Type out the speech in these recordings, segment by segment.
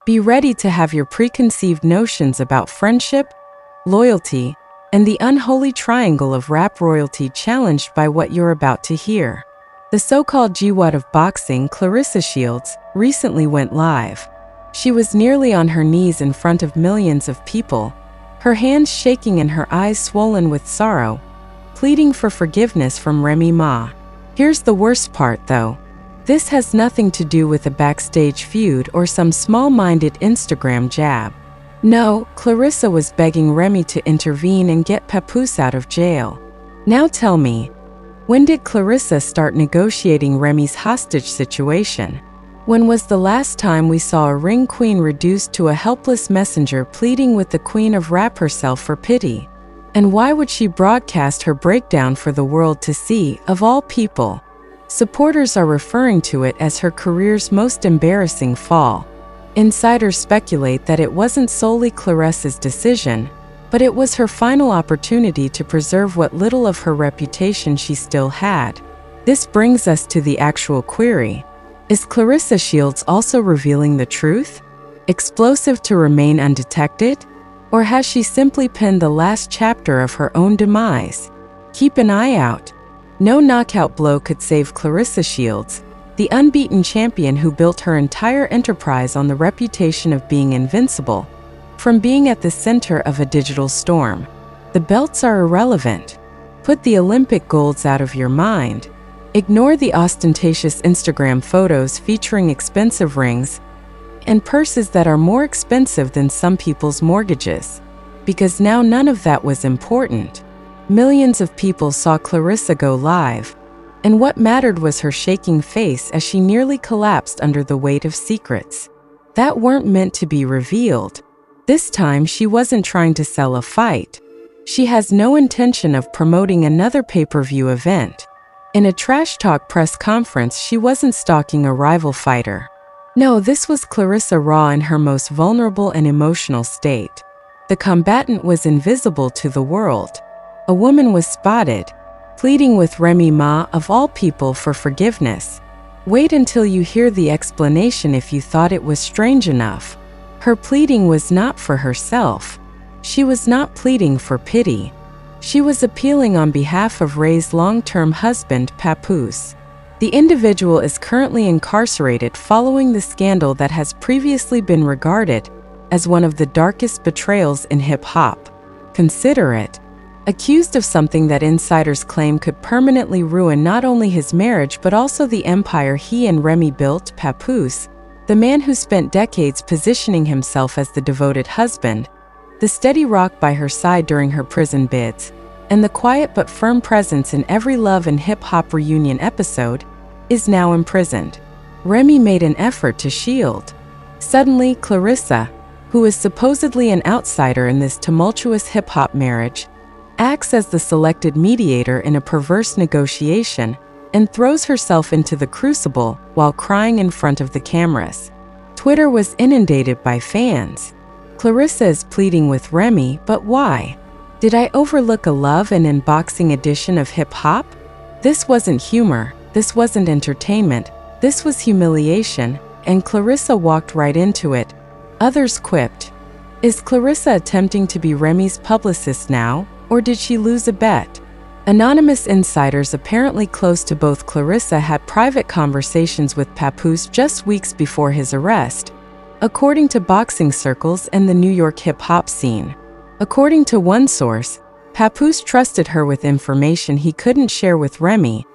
Be ready to have your preconceived notions about friendship, loyalty, and the unholy triangle of rap royalty challenged by what you're about to hear. The so-called G-Wad of boxing, Claressa Shields, recently went live. She was nearly on her knees in front of millions of people, her hands shaking and her eyes swollen with sorrow, pleading for forgiveness from Remy Ma. Here's the worst part, though. This has nothing to do with a backstage feud or some small-minded Instagram jab. No, Claressa was begging Remy to intervene and get Papoose out of jail. Now tell me, when did Claressa start negotiating Remy's hostage situation? When was the last time we saw a ring queen reduced to a helpless messenger pleading with the queen of rap herself for pity? And why would she broadcast her breakdown for the world to see, of all people? Supporters are referring to it as her career's most embarrassing fall. Insiders speculate that it wasn't solely Claressa's decision, but it was her final opportunity to preserve what little of her reputation she still had. This brings us to the actual query. Is Claressa Shields also revealing the truth? Explosive to remain undetected? Or has she simply penned the last chapter of her own demise? Keep an eye out. No knockout blow could save Claressa Shields, the unbeaten champion who built her entire enterprise on the reputation of being invincible, from being at the center of a digital storm. The belts are irrelevant. Put the Olympic golds out of your mind. Ignore the ostentatious Instagram photos featuring expensive rings and purses that are more expensive than some people's mortgages. Because now none of that was important. Millions of people saw Claressa go live, and what mattered was her shaking face as she nearly collapsed under the weight of secrets that weren't meant to be revealed. This time she wasn't trying to sell a fight. She has no intention of promoting another pay-per-view event. In a trash talk press conference, she wasn't stalking a rival fighter. No, this was Claressa raw in her most vulnerable and emotional state. The combatant was invisible to the world. A woman was spotted, pleading with Remy Ma, of all people, for forgiveness. Wait until you hear the explanation if you thought it was strange enough. Her pleading was not for herself. She was not pleading for pity. She was appealing on behalf of Ray's long-term husband, Papoose. The individual is currently incarcerated following the scandal that has previously been regarded as one of the darkest betrayals in hip-hop. Consider it. Accused of something that insiders claim could permanently ruin not only his marriage but also the empire he and Remy built, Papoose, the man who spent decades positioning himself as the devoted husband, the steady rock by her side during her prison bids, and the quiet but firm presence in every Love and Hip Hop reunion episode, is now imprisoned. Remy made an effort to shield. Suddenly, Claressa, who is supposedly an outsider in this tumultuous hip-hop marriage, acts as the selected mediator in a perverse negotiation and throws herself into the crucible while crying in front of the cameras. Twitter was inundated by fans. Claressa is pleading with Remy, but why? Did I overlook a Love and Unboxing edition of hip-hop? This wasn't humor, this wasn't entertainment, this was humiliation, and Claressa walked right into it. Others quipped. Is Claressa attempting to be Remy's publicist now, or did she lose a bet? Anonymous insiders apparently close to both Claressa had private conversations with Papoose just weeks before his arrest, according to boxing circles and the New York hip-hop scene. According to one source, Papoose trusted her with information he couldn't share with Remy,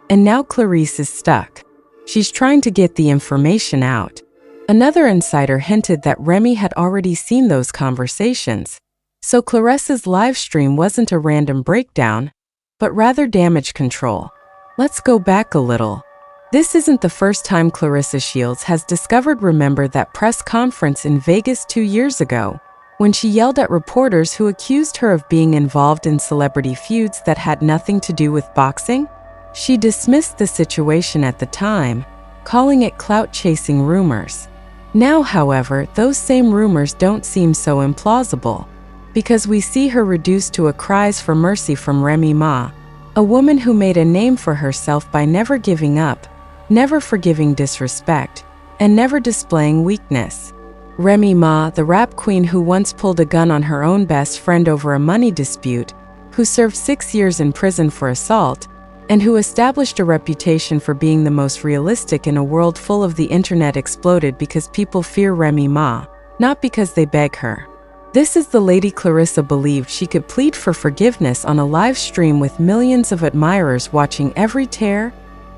and now Claressa is stuck. She's trying to get the information out. Another insider hinted that Remy had already seen those conversations, so Claressa's live stream wasn't a random breakdown, but rather damage control. Let's go back a little. This isn't the first time Claressa Shields has discovered. Remember that press conference in Vegas 2 years ago, when she yelled at reporters who accused her of being involved in celebrity feuds that had nothing to do with boxing? She dismissed the situation at the time, calling it clout-chasing rumors. Now, however, those same rumors don't seem so implausible, because we see her reduced to a cries for mercy from Remy Ma, a woman who made a name for herself by never giving up, never forgiving disrespect, and never displaying weakness. Remy Ma, the rap queen who once pulled a gun on her own best friend over a money dispute, who served 6 years in prison for assault, and who established a reputation for being the most realistic in a world full of the internet, exploded because people fear Remy Ma, not because they beg her. This is the lady Claressa believed she could plead for forgiveness on a live stream with millions of admirers watching every tear,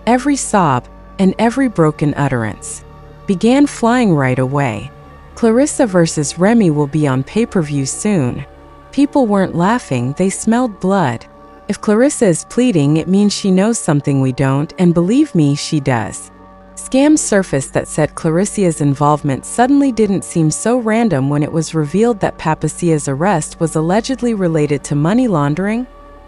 every sob, and every broken utterance. Began flying right away. Claressa versus Remy will be on pay-per-view soon. People weren't laughing, they smelled blood. If Claressa is pleading, it means she knows something we don't, and believe me, she does. Scams surfaced that said Claressa's involvement suddenly didn't seem so random when it was revealed that Papoose's arrest was allegedly related to money laundering,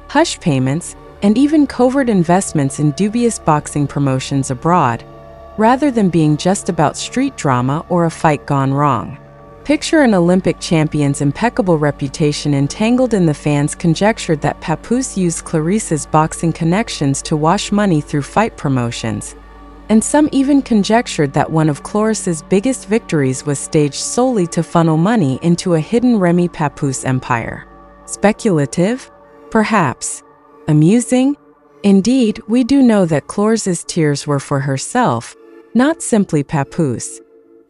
hush payments, and even covert investments in dubious boxing promotions abroad, rather than being just about street drama or a fight gone wrong. Picture an Olympic champion's impeccable reputation entangled in the fans conjectured that Papoose used Claressa's boxing connections to wash money through fight promotions. And some even conjectured that one of Claressa's biggest victories was staged solely to funnel money into a hidden Remy Papoose empire. Speculative? Perhaps. Amusing? Indeed, we do know that Claressa's tears were for herself, not simply Papoose.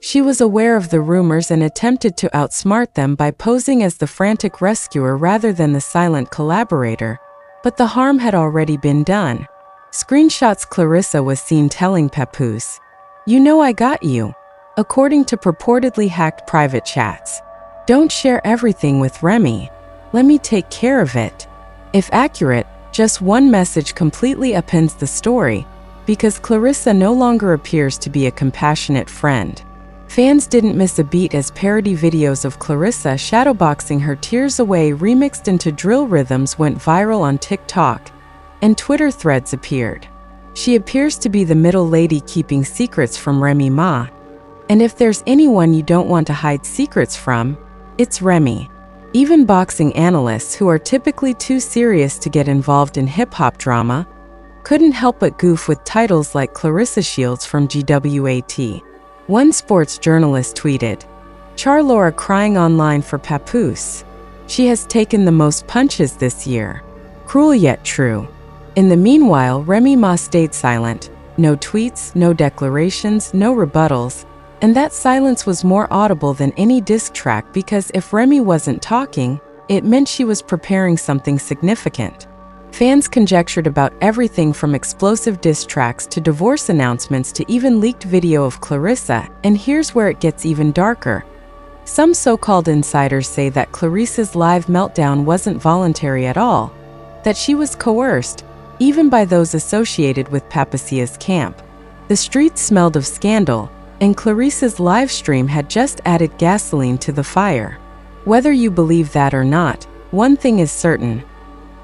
She was aware of the rumors and attempted to outsmart them by posing as the frantic rescuer rather than the silent collaborator, but the harm had already been done. Screenshots Claressa was seen telling Papoose, "You know I got you," according to purportedly hacked private chats. "Don't share everything with Remy. Let me take care of it." If accurate, just one message completely upends the story, because Claressa no longer appears to be a compassionate friend. Fans didn't miss a beat as parody videos of Claressa shadowboxing her tears away remixed into drill rhythms went viral on TikTok, and Twitter threads appeared. She appears to be the middle lady keeping secrets from Remy Ma. And if there's anyone you don't want to hide secrets from, it's Remy. Even boxing analysts, who are typically too serious to get involved in hip-hop drama, couldn't help but goof with titles like Claressa Shields from GWAT. One sports journalist tweeted, "Charlora crying online for Papoose. She has taken the most punches this year. Cruel yet true." In the meanwhile, Remy Ma stayed silent. No tweets, no declarations, no rebuttals. And that silence was more audible than any diss track, because if Remy wasn't talking, it meant she was preparing something significant. Fans conjectured about everything from explosive diss tracks to divorce announcements to even leaked video of Claressa, and here's where it gets even darker. Some so-called insiders say that Claressa's live meltdown wasn't voluntary at all, that she was coerced, even by those associated with Papoose's camp. The streets smelled of scandal, and Claressa's live stream had just added gasoline to the fire. Whether you believe that or not, one thing is certain.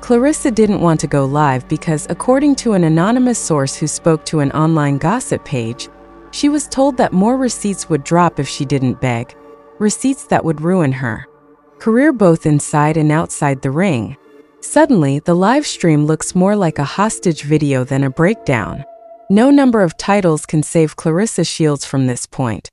Claressa didn't want to go live because, according to an anonymous source who spoke to an online gossip page, she was told that more receipts would drop if she didn't beg, receipts that would ruin her career both inside and outside the ring. Suddenly, the live stream looks more like a hostage video than a breakdown. No number of titles can save Claressa Shields from this point.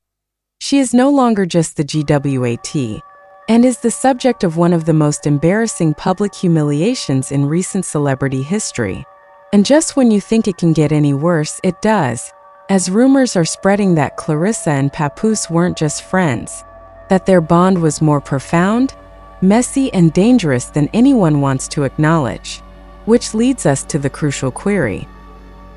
She is no longer just the GWAT, and is the subject of one of the most embarrassing public humiliations in recent celebrity history. And just when you think it can get any worse, it does, as rumors are spreading that Claressa and Papoose weren't just friends, that their bond was more profound, messy, and dangerous than anyone wants to acknowledge. Which leads us to the crucial query.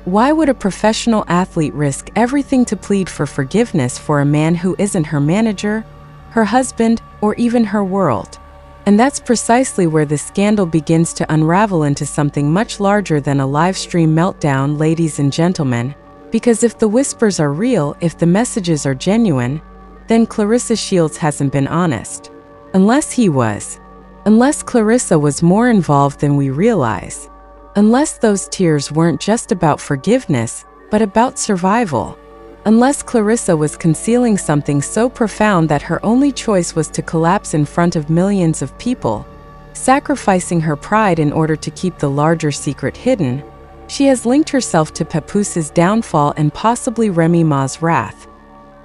Why would a professional athlete risk everything to plead for forgiveness for a man who isn't her manager, her husband, or even her world? And that's precisely where the scandal begins to unravel into something much larger than a live stream meltdown, ladies and gentlemen. Because if the whispers are real, if the messages are genuine, then Claressa Shields hasn't been honest. Unless he was. Unless Claressa was more involved than we realize. Unless those tears weren't just about forgiveness, but about survival. Unless Claressa was concealing something so profound that her only choice was to collapse in front of millions of people, sacrificing her pride in order to keep the larger secret hidden, she has linked herself to Papoose's downfall and possibly Remy Ma's wrath.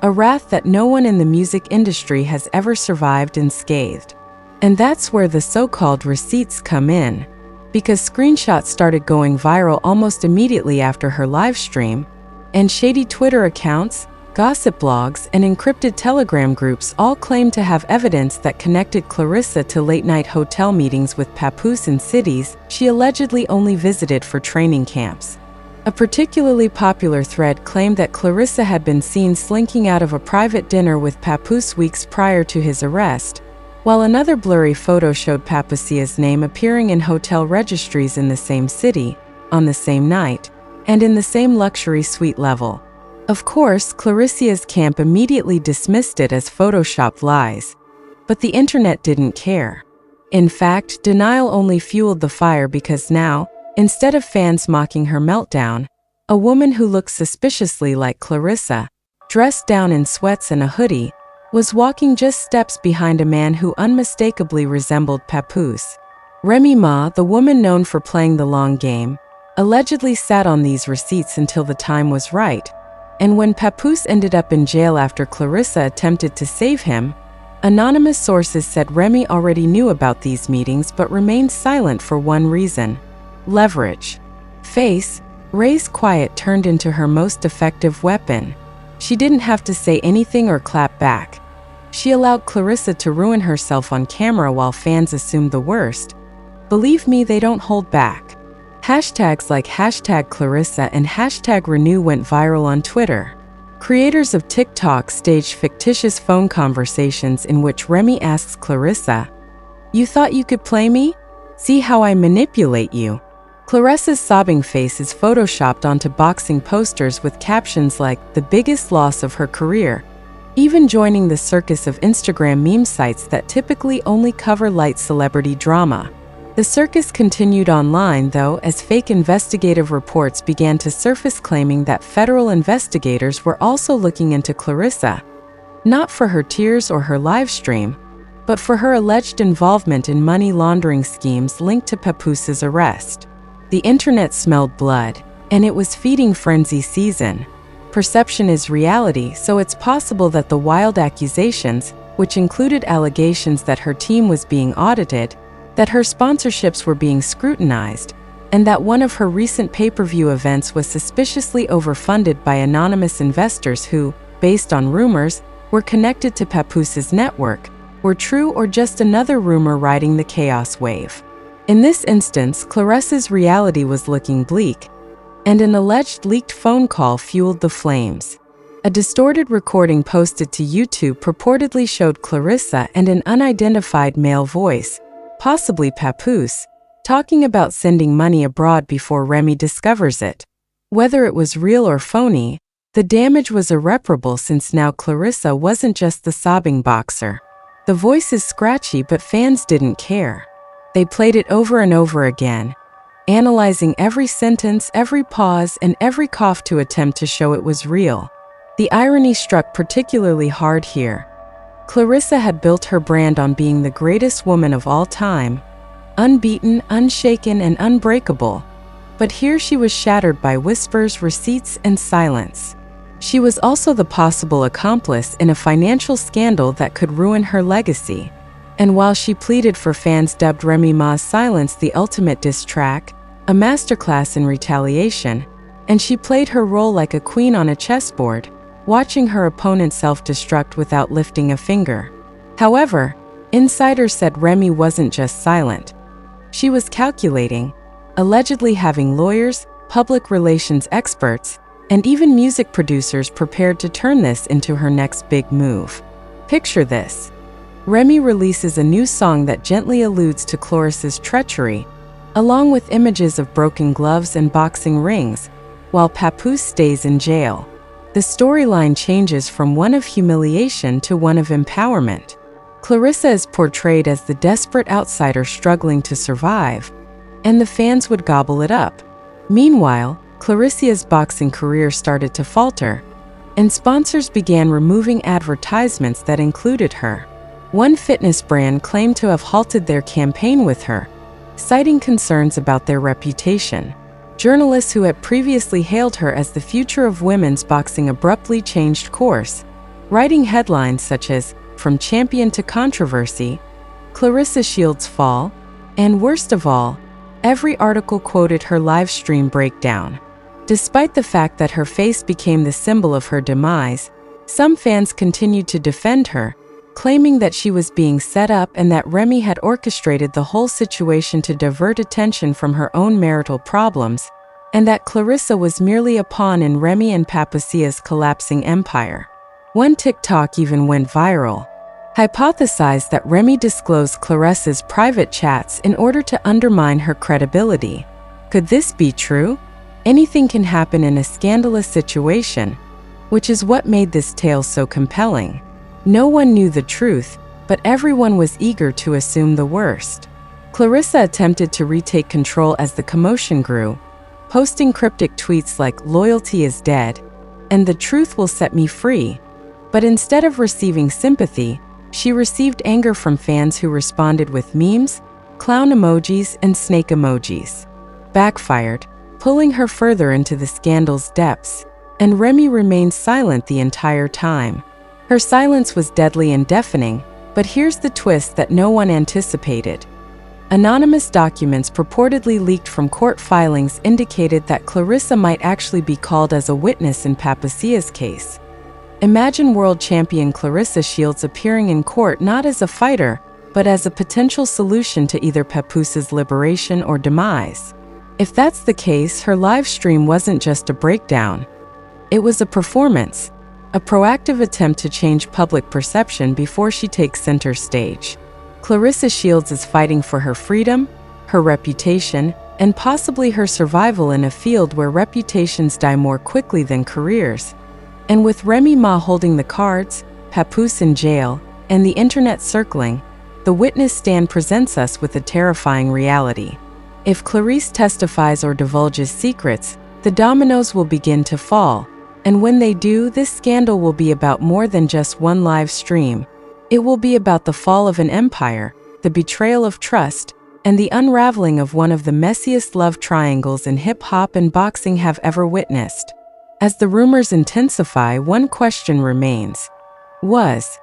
a wrath that no one in the music industry has ever survived unscathed. And that's where the so-called receipts come in, because screenshots started going viral almost immediately after her live stream, and shady Twitter accounts, gossip blogs, and encrypted Telegram groups all claimed to have evidence that connected Claressa to late-night hotel meetings with Papoose in cities she allegedly only visited for training camps. A particularly popular thread claimed that Claressa had been seen slinking out of a private dinner with Papoose weeks prior to his arrest, while another blurry photo showed Papoose's name appearing in hotel registries in the same city, on the same night, and in the same luxury suite level. Of course, Claressa's camp immediately dismissed it as photoshopped lies, but the internet didn't care. In fact, denial only fueled the fire because now, instead of fans mocking her meltdown, a woman who looked suspiciously like Claressa, dressed down in sweats and a hoodie, was walking just steps behind a man who unmistakably resembled Papoose. Remy Ma, the woman known for playing the long game, allegedly sat on these receipts until the time was right, and when Papoose ended up in jail after Claressa attempted to save him, anonymous sources said Remy already knew about these meetings but remained silent for one reason: leverage. Ray's quiet turned into her most effective weapon. She didn't have to say anything or clap back. She allowed Claressa to ruin herself on camera while fans assumed the worst. Believe me, they don't hold back. Hashtags like #Claressa and #Renew went viral on Twitter. Creators of TikTok staged fictitious phone conversations in which Remy asks Claressa, "You thought you could play me? See how I manipulate you." Claressa's sobbing face is photoshopped onto boxing posters with captions like "the biggest loss of her career," even joining the circus of Instagram meme sites that typically only cover light celebrity drama. The circus continued online, though, as fake investigative reports began to surface claiming that federal investigators were also looking into Claressa, not for her tears or her live stream, but for her alleged involvement in money laundering schemes linked to Papoose's arrest. The internet smelled blood, and it was feeding frenzy season. Perception is reality, so it's possible that the wild accusations, which included allegations that her team was being audited, that her sponsorships were being scrutinized, and that one of her recent pay-per-view events was suspiciously overfunded by anonymous investors who, based on rumors, were connected to Papoose's network, were true or just another rumor riding the chaos wave. In this instance, Claressa's reality was looking bleak, and an alleged leaked phone call fueled the flames. A distorted recording posted to YouTube purportedly showed Claressa and an unidentified male voice, possibly Papoose, talking about sending money abroad before Remy discovers it. Whether it was real or phony, the damage was irreparable since now Claressa wasn't just the sobbing boxer. The voice is scratchy, but fans didn't care. They played it over and over again, analyzing every sentence, every pause, and every cough to attempt to show it was real. The irony struck particularly hard here. Claressa had built her brand on being the greatest woman of all time, unbeaten, unshaken, and unbreakable. But here she was shattered by whispers, receipts, and silence. She was also the possible accomplice in a financial scandal that could ruin her legacy. And while she pleaded for fans dubbed Remy Ma's silence the ultimate diss track, a masterclass in retaliation, and she played her role like a queen on a chessboard, watching her opponent self-destruct without lifting a finger. However, insiders said Remy wasn't just silent. She was calculating, allegedly having lawyers, public relations experts, and even music producers prepared to turn this into her next big move. Picture this. Remy releases a new song that gently alludes to Claressa's treachery, along with images of broken gloves and boxing rings, while Papoose stays in jail. The storyline changes from one of humiliation to one of empowerment. Claressa is portrayed as the desperate outsider struggling to survive, and the fans would gobble it up. Meanwhile, Claressa's boxing career started to falter, and sponsors began removing advertisements that included her. One fitness brand claimed to have halted their campaign with her, citing concerns about their reputation. Journalists who had previously hailed her as the future of women's boxing abruptly changed course, writing headlines such as, "From Champion to Controversy," "Claressa Shields Fall," and worst of all, every article quoted her live stream breakdown. Despite the fact that her face became the symbol of her demise, some fans continued to defend her, claiming that she was being set up and that Remy had orchestrated the whole situation to divert attention from her own marital problems, and that Claressa was merely a pawn in Remy and Papoose's collapsing empire. One TikTok even went viral, hypothesized that Remy disclosed Claressa's private chats in order to undermine her credibility. Could this be true? Anything can happen in a scandalous situation, which is what made this tale so compelling. No one knew the truth, but everyone was eager to assume the worst. Claressa attempted to retake control as the commotion grew, posting cryptic tweets like "Loyalty is dead" and "The truth will set me free." But instead of receiving sympathy, she received anger from fans who responded with memes, clown emojis, and snake emojis. Backfired, pulling her further into the scandal's depths, and Remy remained silent the entire time. Her silence was deadly and deafening, but here's the twist that no one anticipated. Anonymous documents purportedly leaked from court filings indicated that Claressa might actually be called as a witness in Papoose's case. Imagine world champion Claressa Shields appearing in court not as a fighter, but as a potential solution to either Papoose's liberation or demise. If that's the case, her live stream wasn't just a breakdown. It was a performance, a proactive attempt to change public perception before she takes center stage. Claressa Shields is fighting for her freedom, her reputation, and possibly her survival in a field where reputations die more quickly than careers. And with Remy Ma holding the cards, Papoose in jail, and the internet circling, the witness stand presents us with a terrifying reality. If Claressa testifies or divulges secrets, the dominoes will begin to fall. And when they do, this scandal will be about more than just one live stream. It will be about the fall of an empire, the betrayal of trust, and the unraveling of one of the messiest love triangles in hip-hop and boxing have ever witnessed. As the rumors intensify, one question remains. Was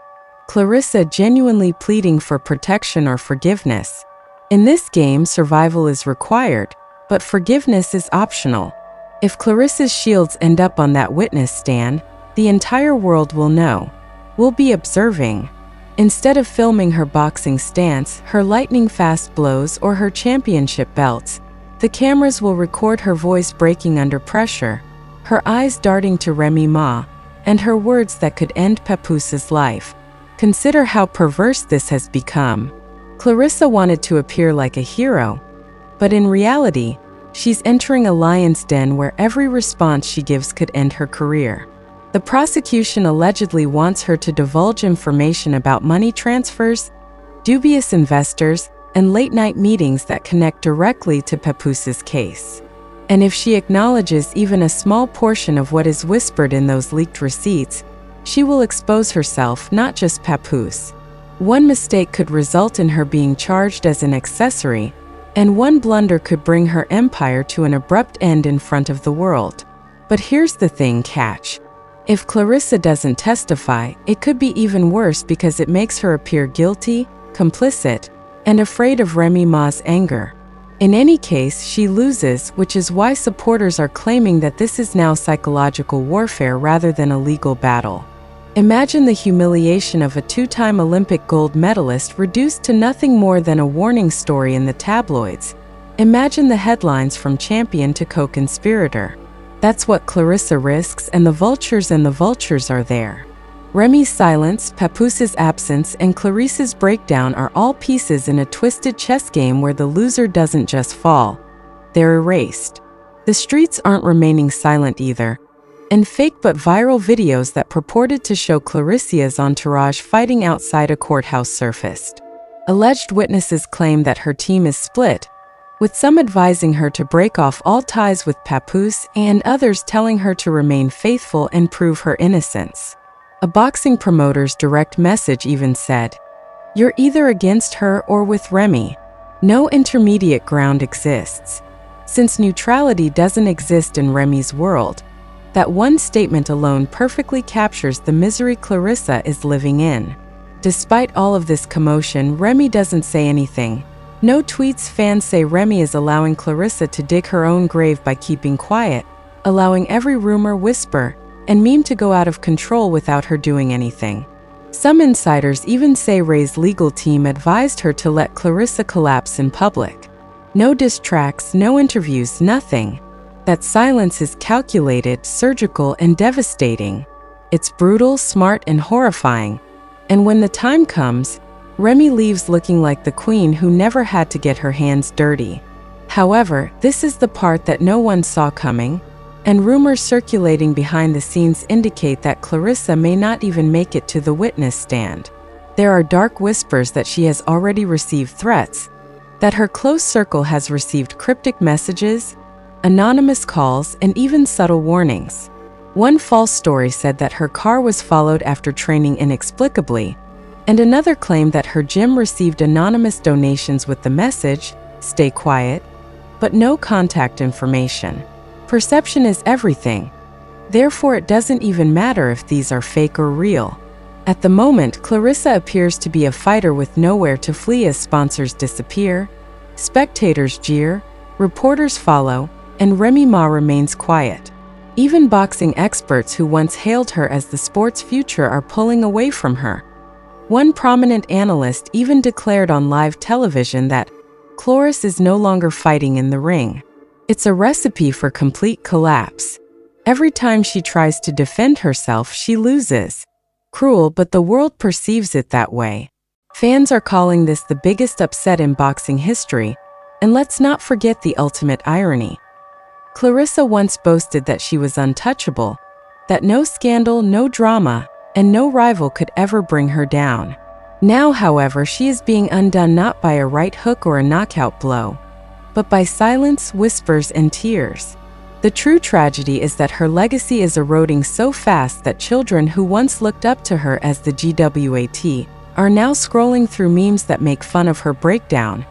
Claressa genuinely pleading for protection or forgiveness? In this game, survival is required, but forgiveness is optional. If Claressa Shields end up on that witness stand, the entire world will know. We'll be observing. Instead of filming her boxing stance, her lightning-fast blows, or her championship belts, the cameras will record her voice breaking under pressure, her eyes darting to Remy Ma, and her words that could end Papoose's life. Consider how perverse this has become. Claressa wanted to appear like a hero, but in reality, she's entering a lion's den where every response she gives could end her career. The prosecution allegedly wants her to divulge information about money transfers, dubious investors, and late-night meetings that connect directly to Papoose's case. And if she acknowledges even a small portion of what is whispered in those leaked receipts, she will expose herself, not just Papoose. One mistake could result in her being charged as an accessory, and one blunder could bring her empire to an abrupt end in front of the world. But here's the thing, catch. If Claressa doesn't testify, it could be even worse because it makes her appear guilty, complicit, and afraid of Remy Ma's anger. In any case, she loses, which is why supporters are claiming that this is now psychological warfare rather than a legal battle. Imagine the humiliation of a two-time Olympic gold medalist reduced to nothing more than a warning story in the tabloids. Imagine the headlines from champion to co-conspirator. That's what Claressa risks, and the vultures are there. Remy's silence, Papoose's absence, and Claressa's breakdown are all pieces in a twisted chess game where the loser doesn't just fall, they're erased. The streets aren't remaining silent either, and fake but viral videos that purported to show Claressa's entourage fighting outside a courthouse surfaced. Alleged witnesses claim that her team is split, with some advising her to break off all ties with Papoose and others telling her to remain faithful and prove her innocence. A boxing promoter's direct message even said, "You're either against her or with Remy. No intermediate ground exists." Since neutrality doesn't exist in Remy's world, That one statement alone perfectly captures the misery Claressa is living in. Despite all of this commotion, Remy doesn't say anything. No tweets. Fans say Remy is allowing Claressa to dig her own grave by keeping quiet, allowing every rumor, whisper, and meme to go out of control without her doing anything. Some insiders even say Ray's legal team advised her to let Claressa collapse in public. No diss tracks, no interviews, nothing. That silence is calculated, surgical, and devastating. It's brutal, smart, and horrifying. And when the time comes, Remy leaves looking like the queen who never had to get her hands dirty. However, this is the part that no one saw coming, and rumors circulating behind the scenes indicate that Claressa may not even make it to the witness stand. There are dark whispers that she has already received threats, that her close circle has received cryptic messages, anonymous calls, and even subtle warnings. One false story said that her car was followed after training inexplicably, and another claimed that her gym received anonymous donations with the message, "Stay quiet," but no contact information. Perception is everything. Therefore, it doesn't even matter if these are fake or real. At the moment, Claressa appears to be a fighter with nowhere to flee as sponsors disappear, spectators jeer, reporters follow, and Remy Ma remains quiet. Even boxing experts who once hailed her as the sport's future are pulling away from her. One prominent analyst even declared on live television that Claressa is no longer fighting in the ring. It's a recipe for complete collapse. Every time she tries to defend herself, she loses. Cruel, but the world perceives it that way. Fans are calling this the biggest upset in boxing history, and let's not forget the ultimate irony. Claressa once boasted that she was untouchable, that no scandal, no drama, and no rival could ever bring her down. Now, however, she is being undone not by a right hook or a knockout blow, but by silence, whispers, and tears. The true tragedy is that her legacy is eroding so fast that children who once looked up to her as the GWAT are now scrolling through memes that make fun of her breakdown,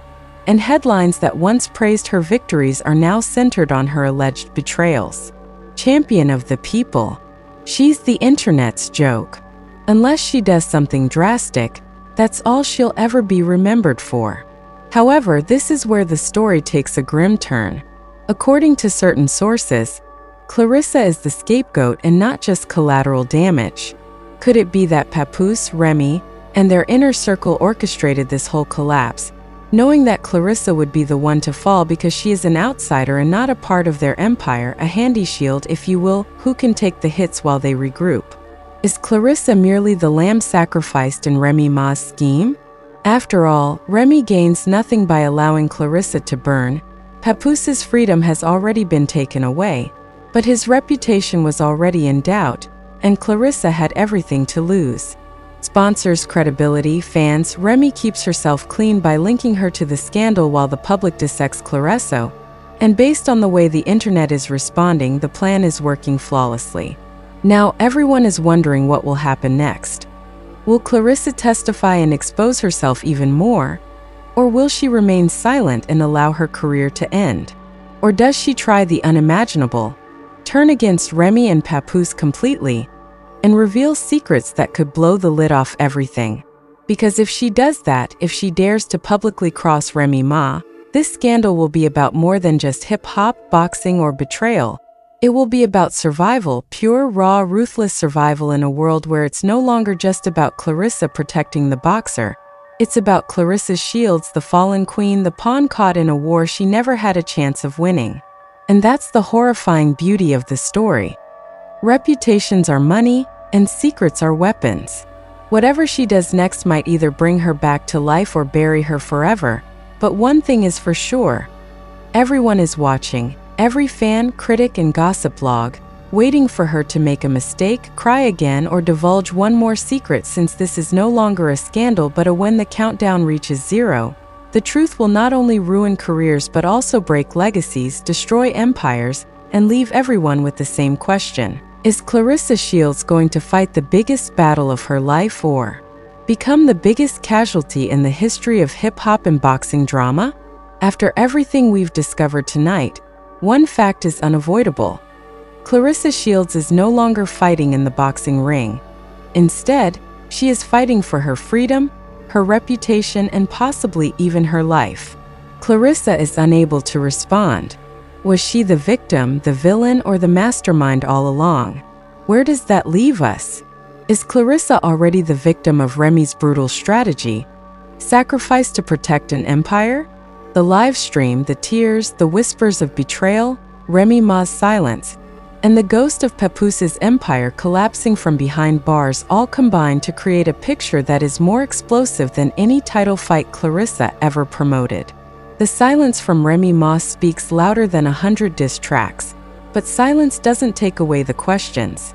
and headlines that once praised her victories are now centered on her alleged betrayals. Champion of the people. She's the internet's joke. Unless she does something drastic, that's all she'll ever be remembered for. However, this is where the story takes a grim turn. According to certain sources, Claressa is the scapegoat and not just collateral damage. Could it be that Papoose, Remy, and their inner circle orchestrated this whole collapse, knowing that Claressa would be the one to fall because she is an outsider and not a part of their empire, a handy shield, if you will, who can take the hits while they regroup? Is Claressa merely the lamb sacrificed in Remy Ma's scheme? After all, Remy gains nothing by allowing Claressa to burn. Papoose's freedom has already been taken away, but his reputation was already in doubt, and Claressa had everything to lose. Sponsors, credibility, fans. Remy keeps herself clean by linking her to the scandal while the public dissects Claressa, and based on the way the internet is responding, the plan is working flawlessly. Now everyone is wondering what will happen next. Will Claressa testify and expose herself even more? Or will she remain silent and allow her career to end? Or does she try the unimaginable, turn against Remy and Papoose completely, and reveal secrets that could blow the lid off everything? Because if she does that, if she dares to publicly cross Remy Ma, this scandal will be about more than just hip-hop, boxing, or betrayal. It will be about survival, pure, raw, ruthless survival in a world where it's no longer just about Claressa protecting the boxer. It's about Claressa Shields, the fallen queen, the pawn caught in a war she never had a chance of winning. And that's the horrifying beauty of the story. Reputations are money, and secrets are weapons. Whatever she does next might either bring her back to life or bury her forever. But one thing is for sure. Everyone is watching, every fan, critic, and gossip blog, waiting for her to make a mistake, cry again, or divulge one more secret, since this is no longer a scandal but a when the countdown reaches zero. The truth will not only ruin careers but also break legacies, destroy empires, and leave everyone with the same question. Is Claressa Shields going to fight the biggest battle of her life or become the biggest casualty in the history of hip-hop and boxing drama? After everything we've discovered tonight, one fact is unavoidable. Claressa Shields is no longer fighting in the boxing ring. Instead, she is fighting for her freedom, her reputation, and possibly even her life. Claressa is unable to respond. Was she the victim, the villain, or the mastermind all along? Where does that leave us? Is Claressa already the victim of Remy's brutal strategy, sacrificed to protect an empire? The live stream, the tears, the whispers of betrayal, Remy Ma's silence, and the ghost of Papoose's empire collapsing from behind bars all combine to create a picture that is more explosive than any title fight Claressa ever promoted. The silence from Remy Ma speaks louder than 100 diss tracks, but silence doesn't take away the questions.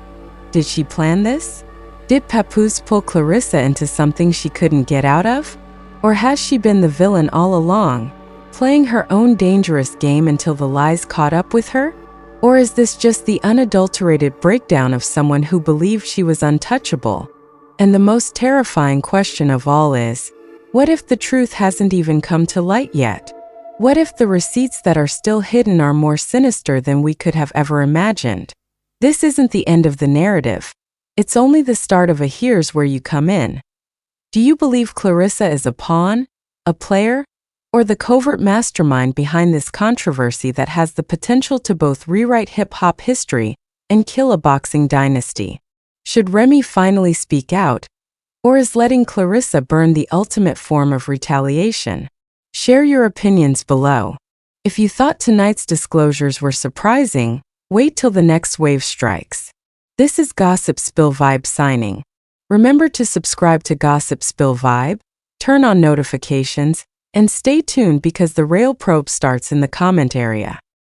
Did she plan this? Did Papoose pull Claressa into something she couldn't get out of? Or has she been the villain all along, playing her own dangerous game until the lies caught up with her? Or is this just the unadulterated breakdown of someone who believed she was untouchable? And the most terrifying question of all is, what if the truth hasn't even come to light yet? What if the receipts that are still hidden are more sinister than we could have ever imagined? This isn't the end of the narrative. It's only the start of a Here's Where You Come In. Do you believe Claressa is a pawn, a player, or the covert mastermind behind this controversy that has the potential to both rewrite hip-hop history and kill a boxing dynasty? Should Remy finally speak out, or is letting Claressa burn the ultimate form of retaliation? Share your opinions below. If you thought tonight's disclosures were surprising, wait till the next wave strikes. This is Gossip Spill Vibe signing. Remember to subscribe to Gossip Spill Vibe, turn on notifications, and stay tuned because the real probe starts in the comment area.